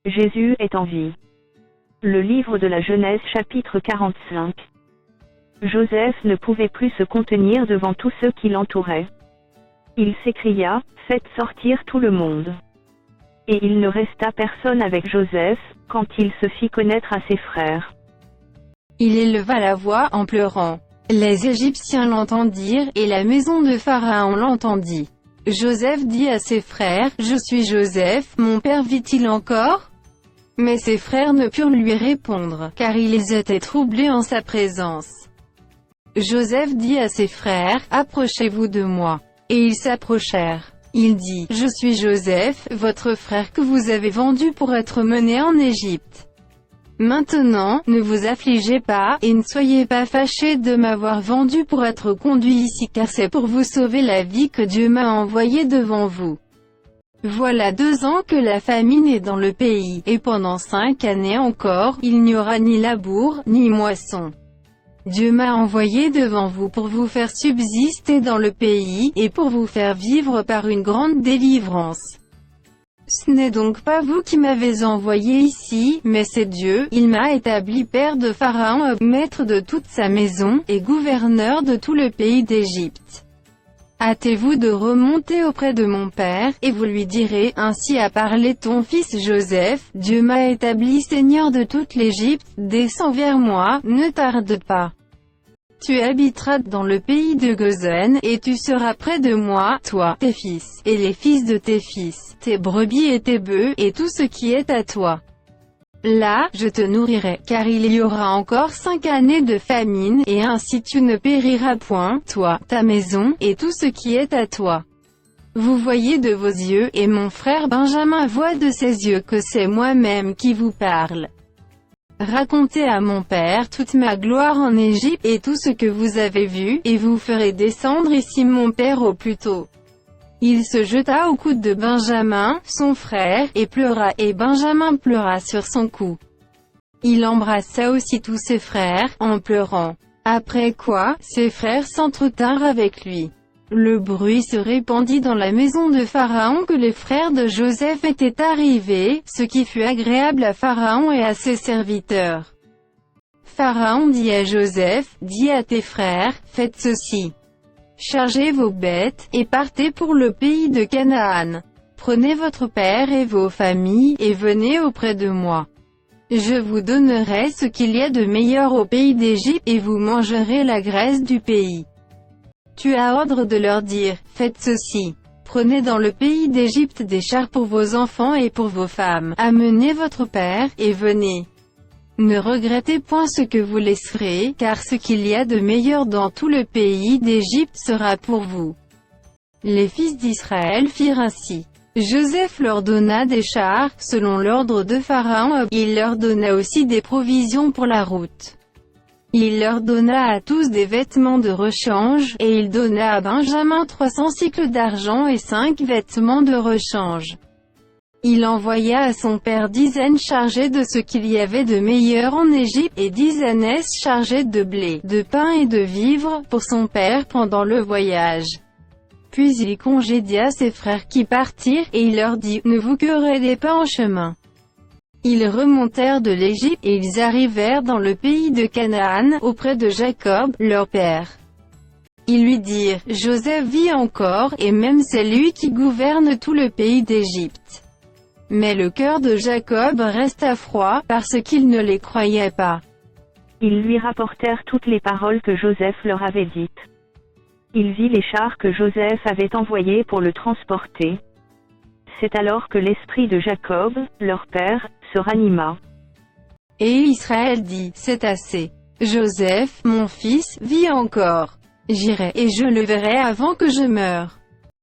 Jésus est en vie. Le livre de la Genèse chapitre 45. Joseph ne pouvait plus se contenir devant tous ceux qui l'entouraient. Il s'écria, « Faites sortir tout le monde !» Et il ne resta personne avec Joseph, quand il se fit connaître à ses frères. Il éleva la voix en pleurant. Les Égyptiens l'entendirent, et la maison de Pharaon l'entendit. Joseph dit à ses frères, « Je suis Joseph, mon père vit-il encore ?» Mais ses frères ne purent lui répondre, car ils étaient troublés en sa présence. Joseph dit à ses frères, « Approchez-vous de moi. » Et ils s'approchèrent. Il dit, « Je suis Joseph, votre frère que vous avez vendu pour être mené en Égypte. Maintenant, ne vous affligez pas, et ne soyez pas fâchés de m'avoir vendu pour être conduit ici, car c'est pour vous sauver la vie que Dieu m'a envoyé devant vous. Voilà 2 ans que la famine est dans le pays, et pendant 5 années encore, il n'y aura ni labour, ni moisson. Dieu m'a envoyé devant vous pour vous faire subsister dans le pays, et pour vous faire vivre par une grande délivrance. Ce n'est donc pas vous qui m'avez envoyé ici, mais c'est Dieu. Il m'a établi père de Pharaon, maître de toute sa maison, et gouverneur de tout le pays d'Égypte. Hâtez-vous de remonter auprès de mon père, et vous lui direz, ainsi a parlé ton fils Joseph, Dieu m'a établi seigneur de toute l'Égypte, descends vers moi, ne tarde pas. Tu habiteras dans le pays de Goshen, et tu seras près de moi, toi, tes fils, et les fils de tes fils, tes brebis et tes bœufs, et tout ce qui est à toi. Là, je te nourrirai, car il y aura encore 5 années de famine, et ainsi tu ne périras point, toi, ta maison, et tout ce qui est à toi. Vous voyez de vos yeux, et mon frère Benjamin voit de ses yeux que c'est moi-même qui vous parle. Racontez à mon père toute ma gloire en Égypte, et tout ce que vous avez vu, et vous ferez descendre ici mon père au plus tôt. » Il se jeta au coude de Benjamin, son frère, et pleura, et Benjamin pleura sur son cou. Il embrassa aussi tous ses frères, en pleurant. Après quoi, ses frères s'entretinrent avec lui. Le bruit se répandit dans la maison de Pharaon que les frères de Joseph étaient arrivés, ce qui fut agréable à Pharaon et à ses serviteurs. Pharaon dit à Joseph, « Dis à tes frères, faites ceci. Chargez vos bêtes, et partez pour le pays de Canaan. Prenez votre père et vos familles, et venez auprès de moi. Je vous donnerai ce qu'il y a de meilleur au pays d'Égypte, et vous mangerez la graisse du pays. Tu as ordre de leur dire, faites ceci. Prenez dans le pays d'Égypte des chars pour vos enfants et pour vos femmes. Amenez votre père, et venez. Ne regrettez point ce que vous laisserez, car ce qu'il y a de meilleur dans tout le pays d'Égypte sera pour vous. » Les fils d'Israël firent ainsi. Joseph leur donna des chars, selon l'ordre de Pharaon, il leur donna aussi des provisions pour la route. Il leur donna à tous des vêtements de rechange, et il donna à Benjamin 300 cycles d'argent et 5 vêtements de rechange. Il envoya à son père 10 ânes chargés de ce qu'il y avait de meilleur en Égypte, et 10 ânesses chargées de blé, de pain et de vivres, pour son père pendant le voyage. Puis il congédia ses frères qui partirent, et il leur dit, « Ne vous querellez pas en chemin. » Ils remontèrent de l'Égypte, et ils arrivèrent dans le pays de Canaan, auprès de Jacob, leur père. Ils lui dirent, « Joseph vit encore, et même c'est lui qui gouverne tout le pays d'Égypte. » Mais le cœur de Jacob resta froid, parce qu'il ne les croyait pas. Ils lui rapportèrent toutes les paroles que Joseph leur avait dites. Il vit les chars que Joseph avait envoyés pour le transporter. C'est alors que l'esprit de Jacob, leur père, se ranima. Et Israël dit, « C'est assez. Joseph, mon fils, vit encore. J'irai, et je le verrai avant que je meure. »